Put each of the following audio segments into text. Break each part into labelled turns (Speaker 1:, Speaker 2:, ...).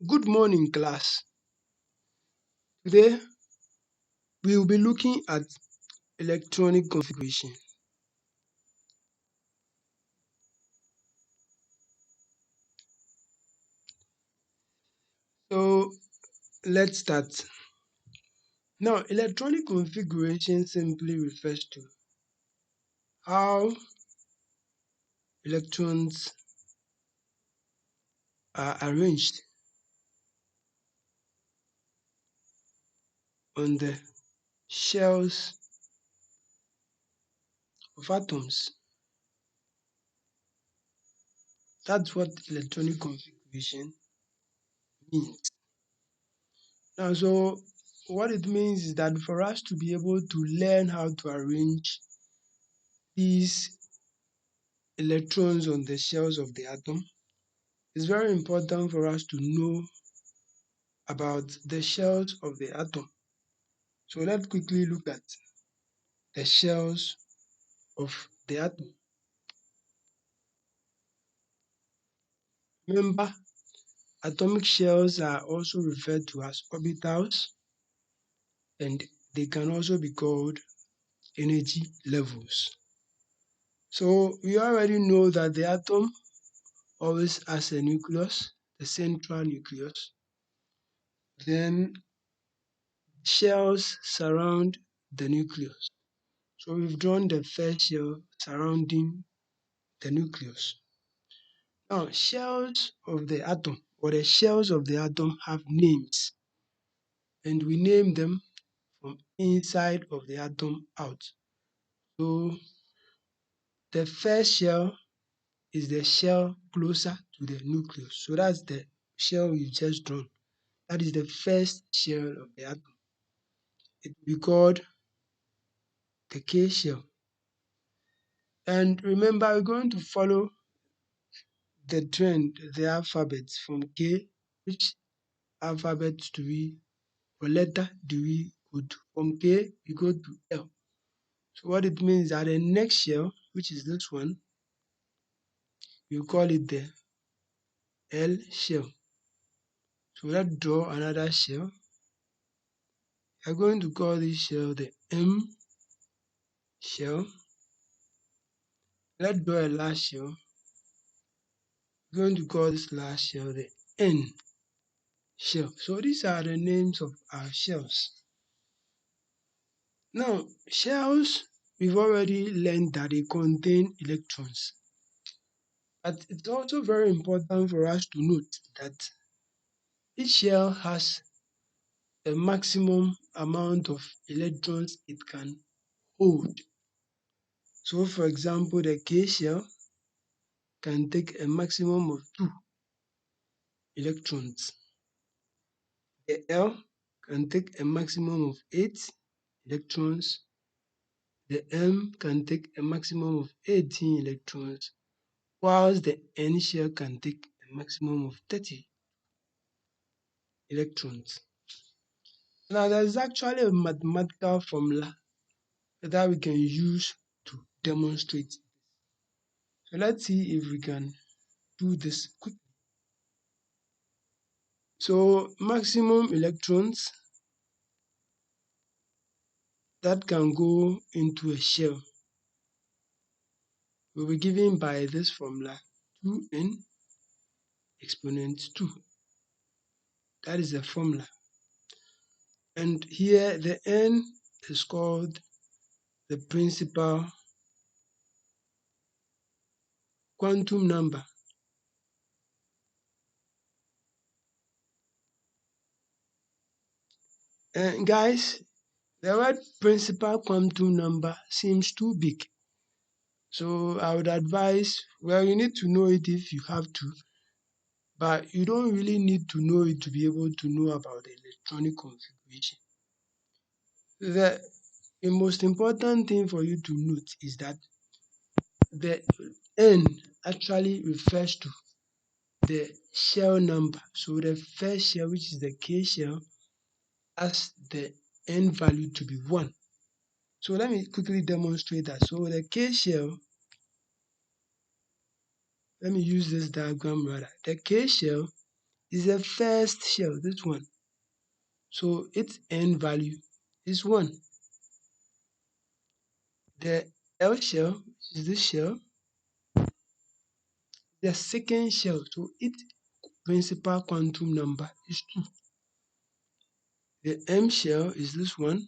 Speaker 1: Good morning, class. Today we will be looking at electronic configuration. So let's start. Now, electronic configuration simply refers to how electrons are arranged on the shells of atoms. That's what electronic configuration means. Now, so what it means is that for us to be able to learn how to arrange these electrons on the shells of the atom, it's very important for us to know about the shells of the atom. So let's quickly look at the shells of the atom. Remember, atomic shells are also referred to as orbitals, and they can also be called energy levels. So we already know that the atom always has a nucleus, the central nucleus. Then shells surround the nucleus. So we've drawn the first shell surrounding the nucleus. Now, shells of the atom or the shells of the atom have names, and we name them from inside of the atom out. So the first shell is the shell closer to the nucleus. So that's the shell you just drawn. That is the first shell of the atom. It will be called the K shell. And remember, we're going to follow the trend, the alphabet from K, which alphabet do we or letter do we go to? From K, we go to L. So what it means is that the next shell, which is this one, we call it the L shell. So let's draw another shell. We are going to call this shell the M shell. Let's draw a last shell. We're going to call this last shell the N shell. So these are the names of our shells. Now, shells, we've already learned that they contain electrons. But it's also very important for us to note that each shell has a maximum amount of electrons it can hold. So for example, the K shell can take a maximum of 2 electrons. The L can take a maximum of 8 electrons. The M can take a maximum of 18 electrons, whilst the N shell can take a maximum of 30 electrons. Now there's actually a mathematical formula that we can use to demonstrate. So let's see if we can do this quickly. So maximum electrons that can go into a shell will be given by this formula 2n exponent 2. That is the formula. And here the n is called the principal quantum number. And guys, the word principal quantum number seems too big. So I would advise, well, you need to know it if you have to, but you don't really need to know it to be able to know about the electronic configuration. The most important thing for you to note is that the N actually refers to the shell number. So the first shell, which is the K shell, has the N value to be 1. So let me quickly demonstrate that. So the K shell, let me use this diagram rather. The K shell is the first shell, this one. So its N value is 1. The L shell is this shell, the second shell, so its principal quantum number is 2. The M shell is this one,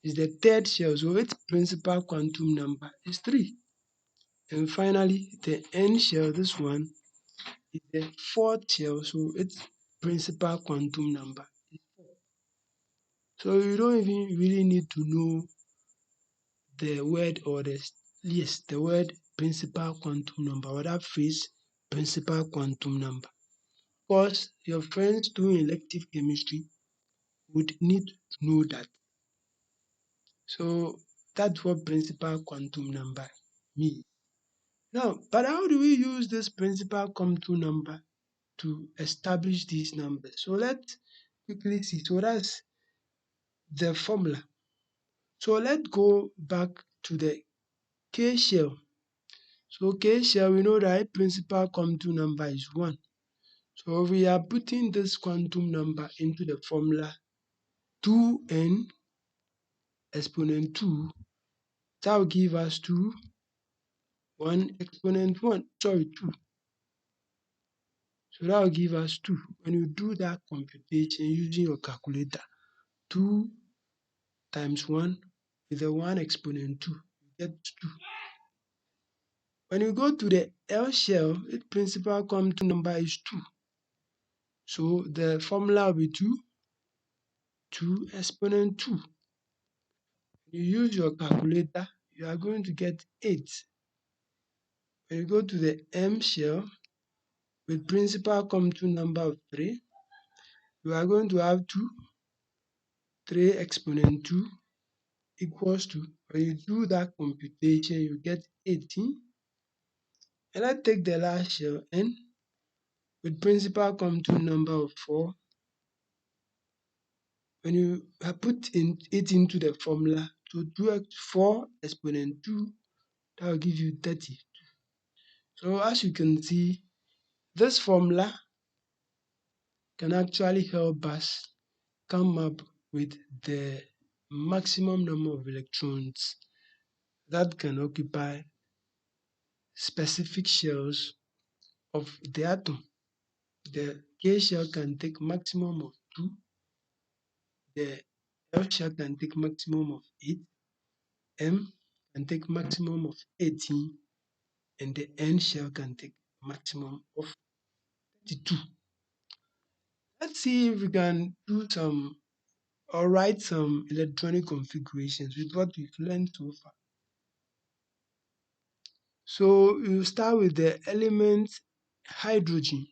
Speaker 1: is the third shell, so its principal quantum number is 3. And finally, the N shell, this one, is the fourth shell, so its principal quantum number is 4. So you don't even really need to know the word or the word principal quantum number or that phrase principal quantum number, because your friends doing elective chemistry would need to know that. So that's what principal quantum number means. Now, but how do we use this principal quantum number to establish these numbers? So let's quickly see. So that's the formula. So let's go back to the K shell. So K shell, we know that principal quantum number is 1. So we are putting this quantum number into the formula 2n exponent 2. That will give us 2, 1 exponent 1, sorry, 2. So that will give us 2. When you do that computation using your calculator, 2 times 1 with the 1 exponent 2, you get 2. When you go to the L shell, its principal quantum number is 2. So the formula will be 2, 2 exponent 2. You use your calculator, you are going to get 8. When you go to the M shell with principal quantum number of 3, you are going to have 2, 3 exponent 2 equals to, when you do that computation, you get 18. And let's take the last shell, N, with principal quantum number of 4. When you put it into the formula, to do 4 exponent 2, that will give you 30. So as you can see, this formula can actually help us come up with the maximum number of electrons that can occupy specific shells of the atom. The K shell can take maximum of 2, the L shell can take maximum of 8, M can take maximum of 18, and the N shell can take maximum of 32. Let's see if we can do some or write some electronic configurations with what we've learned so far. So you start with the element hydrogen.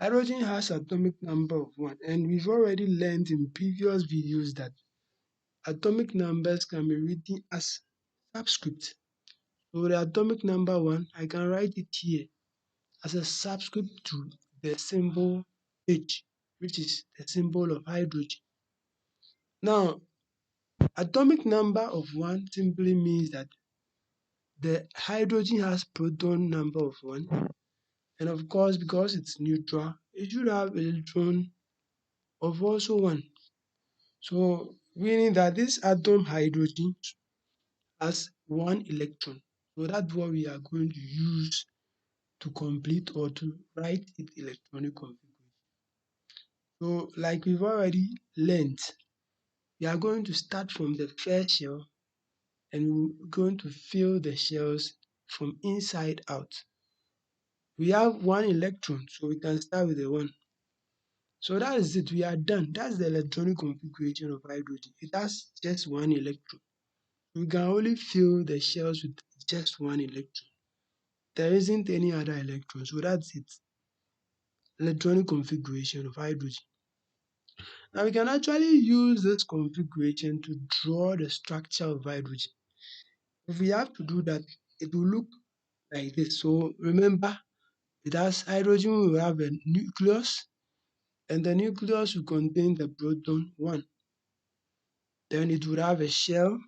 Speaker 1: Hydrogen has atomic number of 1, and we've already learned in previous videos that atomic numbers can be written as subscript. So the atomic number 1, I can write it here as a subscript to the symbol H, which is the symbol of hydrogen. Now, atomic number of 1 simply means that the hydrogen has proton number of 1, and of course, because it's neutral, it should have electron of also 1. So meaning that this atom hydrogen has 1 electron. So that's what we are going to use to complete or to write its electronic configuration. So like we've already learned, we are going to start from the first shell and we're going to fill the shells from inside out. We have 1 electron, so we can start with the 1. So that is it, we are done. That's the electronic configuration of hydrogen. It has just 1 electron. We can only fill the shells with just 1 electron. There isn't any other electron, so that's it. Electronic configuration of hydrogen. Now we can actually use this configuration to draw the structure of hydrogen. If we have to do that, it will look like this. So remember, it has hydrogen will have a nucleus, and the nucleus will contain the proton 1. Then it would have a shell.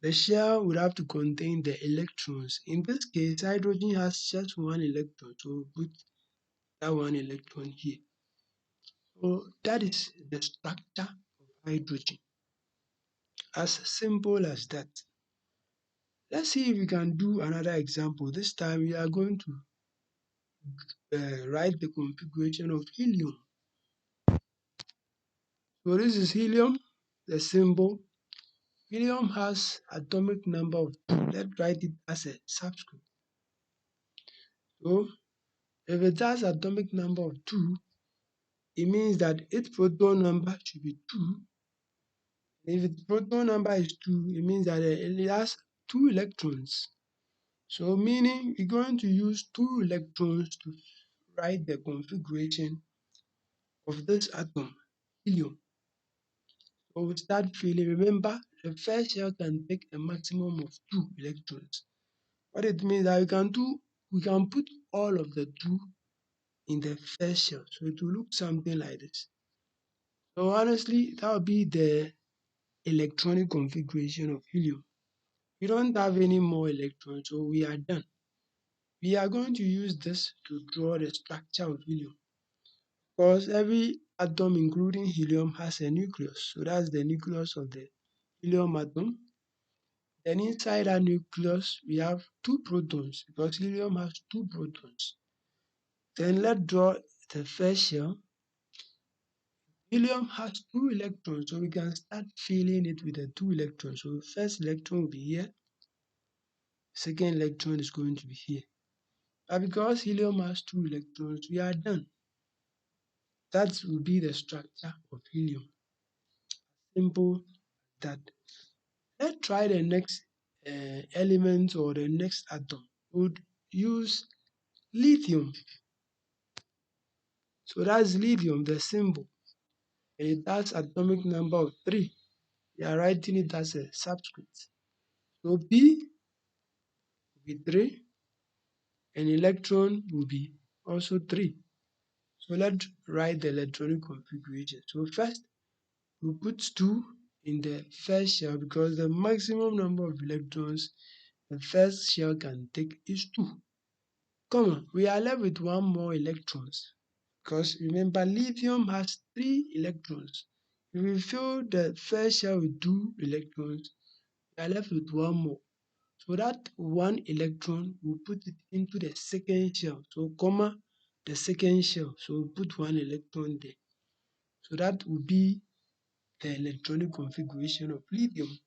Speaker 1: The shell would have to contain the electrons. In this case, hydrogen has just 1 electron, so we put that one electron here. So that is the structure of hydrogen. As simple as that. Let's see if we can do another example. This time we are going to write the configuration of helium. So this is helium, the symbol. Helium has atomic number of 2. Let's write it as a subscript. So if it has atomic number of 2, it means that its proton number should be 2. If its proton number is 2, it means that it has 2 electrons. So meaning we're going to use 2 electrons to write the configuration of this atom, helium. So we start filling. Remember, the first shell can take a maximum of 2 electrons. What it means that we can put all of the 2 in the first shell. So it will look something like this. So honestly, that will be the electronic configuration of helium. We don't have any more electrons, so we are done. We are going to use this to draw the structure of helium. Because every atom, including helium, has a nucleus. So that's the nucleus of the helium atom. Then inside that nucleus, we have 2 protons because helium has 2 protons. Then let's draw the first shell. Helium has 2 electrons, so we can start filling it with the 2 electrons. So first electron will be here, second electron is going to be here. But because helium has 2 electrons, we are done. That will be the structure of helium. Simple that. Let's try the next element or the next atom. We would use lithium. So that's lithium, the symbol. And it has atomic number of 3. We are writing it as a subscript. So P will be 3 and electron will be also 3. So let's write the electronic configuration. So first we put 2 in the first shell because the maximum number of electrons the first shell can take is 2. Come on, we are left with 1 more electrons because remember lithium has 3 electrons. If we fill the first shell with 2 electrons, we are left with 1 more. So that 1 electron, we'll put it into the second shell. So comma the second shell. So we'll put 1 electron there. So that will be the electronic configuration of lithium.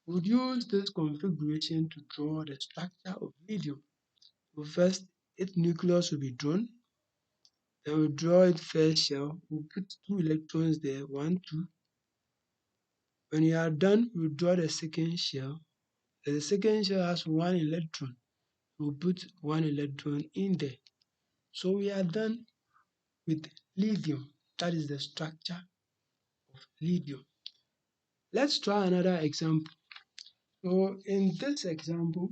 Speaker 1: We'll use this configuration to draw the structure of lithium. So first, its nucleus will be drawn. Then we'll draw its first shell. We'll put 2 electrons there, 1, 2. When you are done, we'll draw the second shell. The second shell has 1 electron. We'll put 1 electron in there. So we are done with lithium. That is the structure of lithium. Let's try another example. So in this example,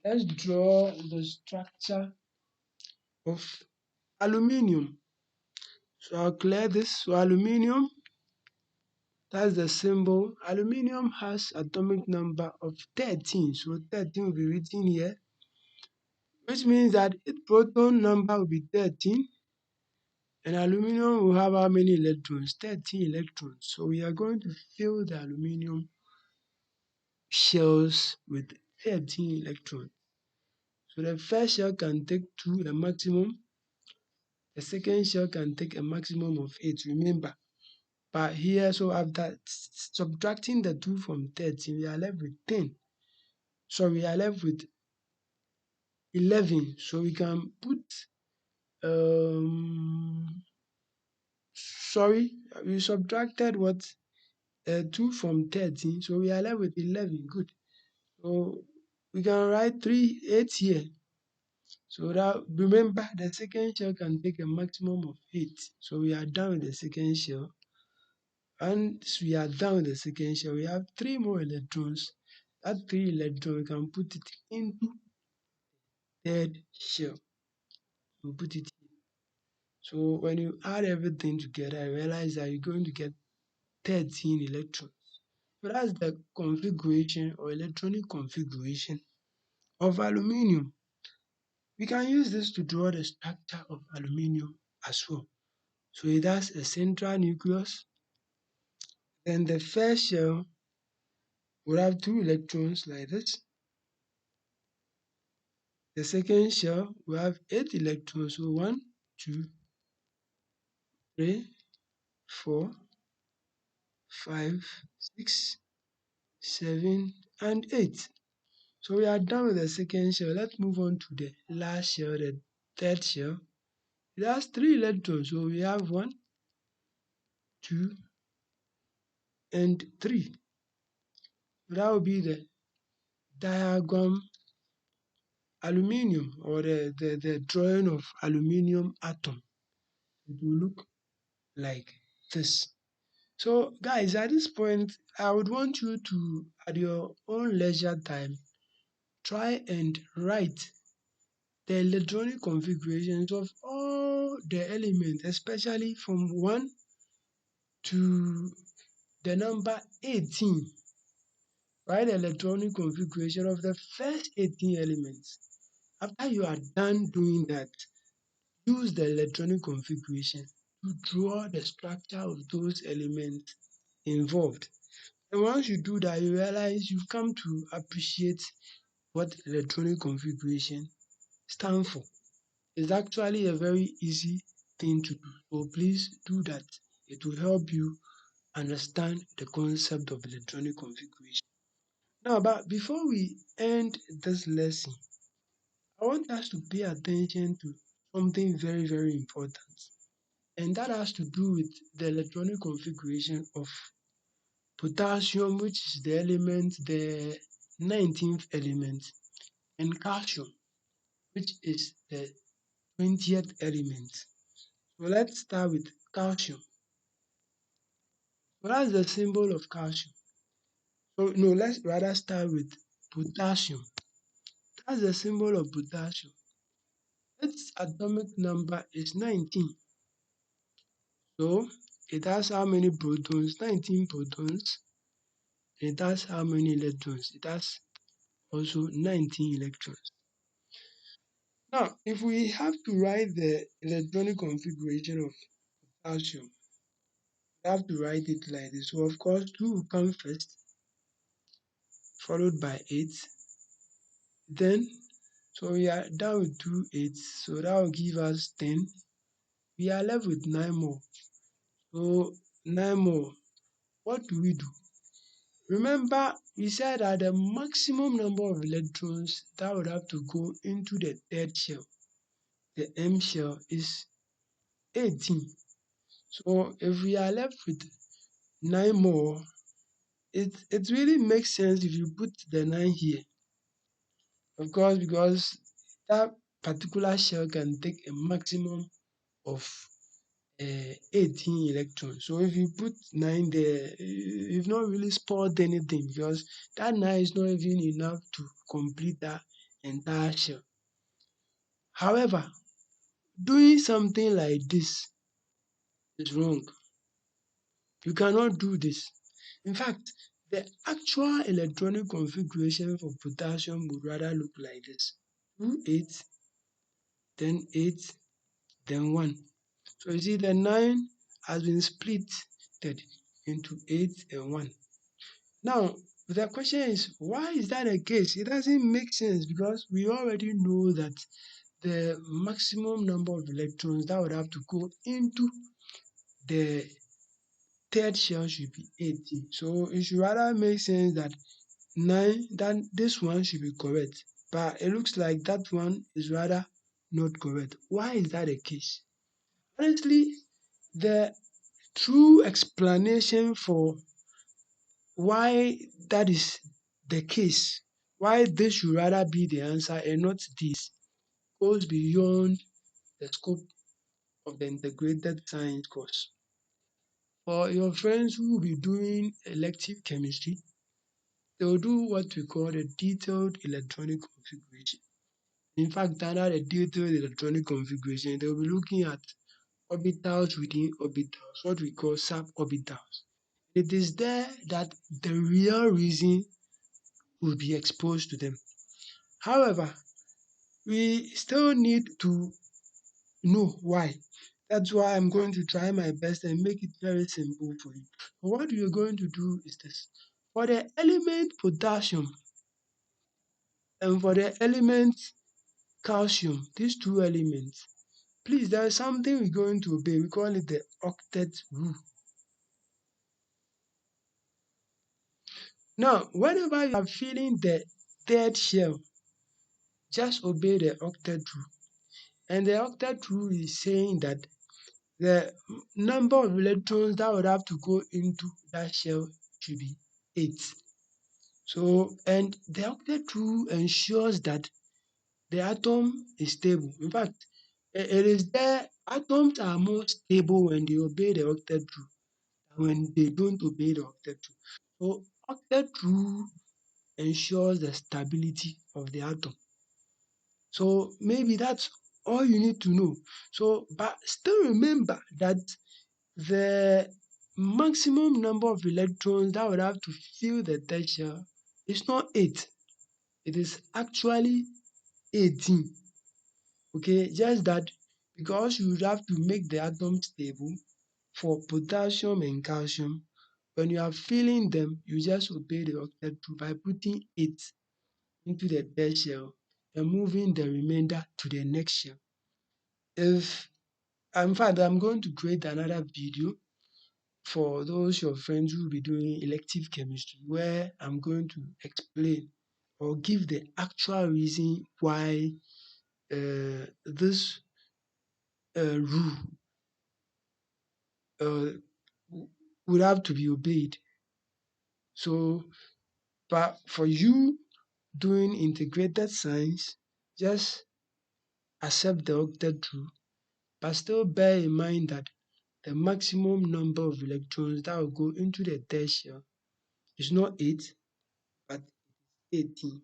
Speaker 1: let's draw the structure of aluminium. So I'll clear this. So aluminium, that's the symbol. Aluminium has atomic number of 13. So 13 will be written here, which means that its proton number will be 13. And aluminum will have how many electrons? 13 electrons. So we are going to fill the aluminum shells with 13 electrons. So the first shell can take 2, the maximum. The second shell can take a maximum of 8, remember. But here, so after subtracting the 2 from 13, we are left with 10. So we are left with 11. So we can put, sorry, we subtracted what? 2 from 13. So we are left with 11. Good. So we can write 8 here. So that remember the second shell can take a maximum of 8. So we are done with the second shell. And we are done with the second shell. We have 3 more electrons. That 3 electrons we can put it into third shell. We'll put it here. So when you add everything together, you realize that you're going to get 13 electrons. So that's the configuration or electronic configuration of aluminium. We can use this to draw the structure of aluminium as well. So it has a central nucleus. Then the first shell will have two electrons like this. The second shell will have eight electrons. So one, two, three, four, five, six, seven, and eight. So we are done with the second shell. Let's move on to the last shell, the third shell. It has three electrons. So we have one, two, and three. So that will be the diagram aluminium, or the drawing of aluminium atom. It will look like this. So guys, at this point, I would want you to, at your own leisure time, try and write the electronic configurations of all the elements, especially from 1 to the number 18. Write the electronic configuration of the first 18 elements. After you are done doing that, use the electronic configuration to draw the structure of those elements involved. And once you do that, you realize you've come to appreciate what electronic configuration stands for. It's actually a very easy thing to do. So please do that. It will help you understand the concept of electronic configuration. Now, but before we end this lesson, I want us to pay attention to something very, very important. And that has to do with the electronic configuration of potassium, which is the element, the 19th element, and calcium, which is the 20th element. So let's start with calcium. So that's the symbol of calcium. So no, let's rather start with potassium. That's the symbol of potassium. Its atomic number is 19. So it has how many protons? 19 protons. It has how many electrons? It has also 19 electrons. Now, if we have to write the electronic configuration of calcium, we have to write it like this. So of course, 2 will come first, followed by 8. Then, so we are done with 2 8s. So that will give us 10. We are left with 9 more. So 9 more. What do we do? Remember, we said that the maximum number of electrons that would have to go into the third shell, the M shell, is 18. So if we are left with 9 more, it really makes sense if you put the 9 here. Of course, because that particular shell can take a maximum of 18 electrons. So if you put 9 there, you've not really spoiled anything, because that 9 is not even enough to complete that entire shell. However, doing something like this is wrong. You cannot do this. In fact, the actual electronic configuration for potassium would rather look like this: 2 8, then 8, then 1. So you see the 9 has been split into 8 and 1. Now, the question is, why is that the case? It doesn't make sense, because we already know that the maximum number of electrons that would have to go into the third shell should be 18. So it should rather make sense that 9, then this one should be correct. But it looks like that one is rather not correct. Why is that the case? Honestly, the true explanation for why that is the case, why this should rather be the answer and not this, goes beyond the scope of the integrated science course. For your friends who will be doing elective chemistry, they will do what we call the detailed electronic configuration. In fact, under the detailed electronic configuration, they will be looking at orbitals within orbitals, what we call suborbitals. It is there that the real reason will be exposed to them. However, we still need to know why. That's why I'm going to try my best and make it very simple for you. What you're going to do is this. For the element potassium and for the element calcium, these two elements, please, there is something we're going to obey. We call it the octet rule. Now, whenever you are feeling the third shell, just obey the octet rule. And the octet rule is saying that the number of electrons that would have to go into that shell should be 8. So, and the octet rule ensures that the atom is stable. In fact, it is there atoms are more stable when they obey the octet rule than when they don't obey the octet rule. So, octet rule ensures the stability of the atom. So maybe that's all you need to know. So, but still remember that the maximum number of electrons that would have to fill the third shell is not 8. It is actually 18. Okay, just that because you would have to make the atom stable for potassium and calcium, when you are filling them, you just obey the octet rule by putting 8 into the third shell and moving the remainder to the next shell. If In fact, I'm going to create another video for those your friends who will be doing elective chemistry where I'm going to explain or give the actual reason why this rule uh, would have to be obeyed. So, but for you doing integrated science, just accept the octet rule, but still bear in mind that the maximum number of electrons that will go into the third shell is not 8, but 18.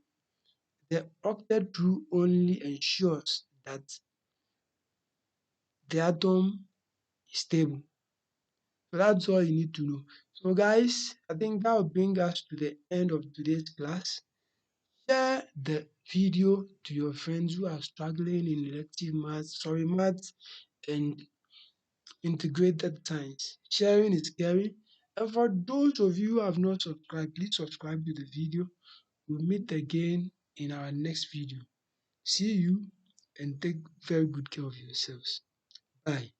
Speaker 1: The octet rule only ensures that the atom is stable. So that's all you need to know. So guys, I think that will bring us to the end of today's class. Share the video to your friends who are struggling in elective maths and integrated science. Sharing is caring. And for those of you who have not subscribed, please subscribe to the video. We'll meet again in our next video. See you and take very good care of yourselves. Bye.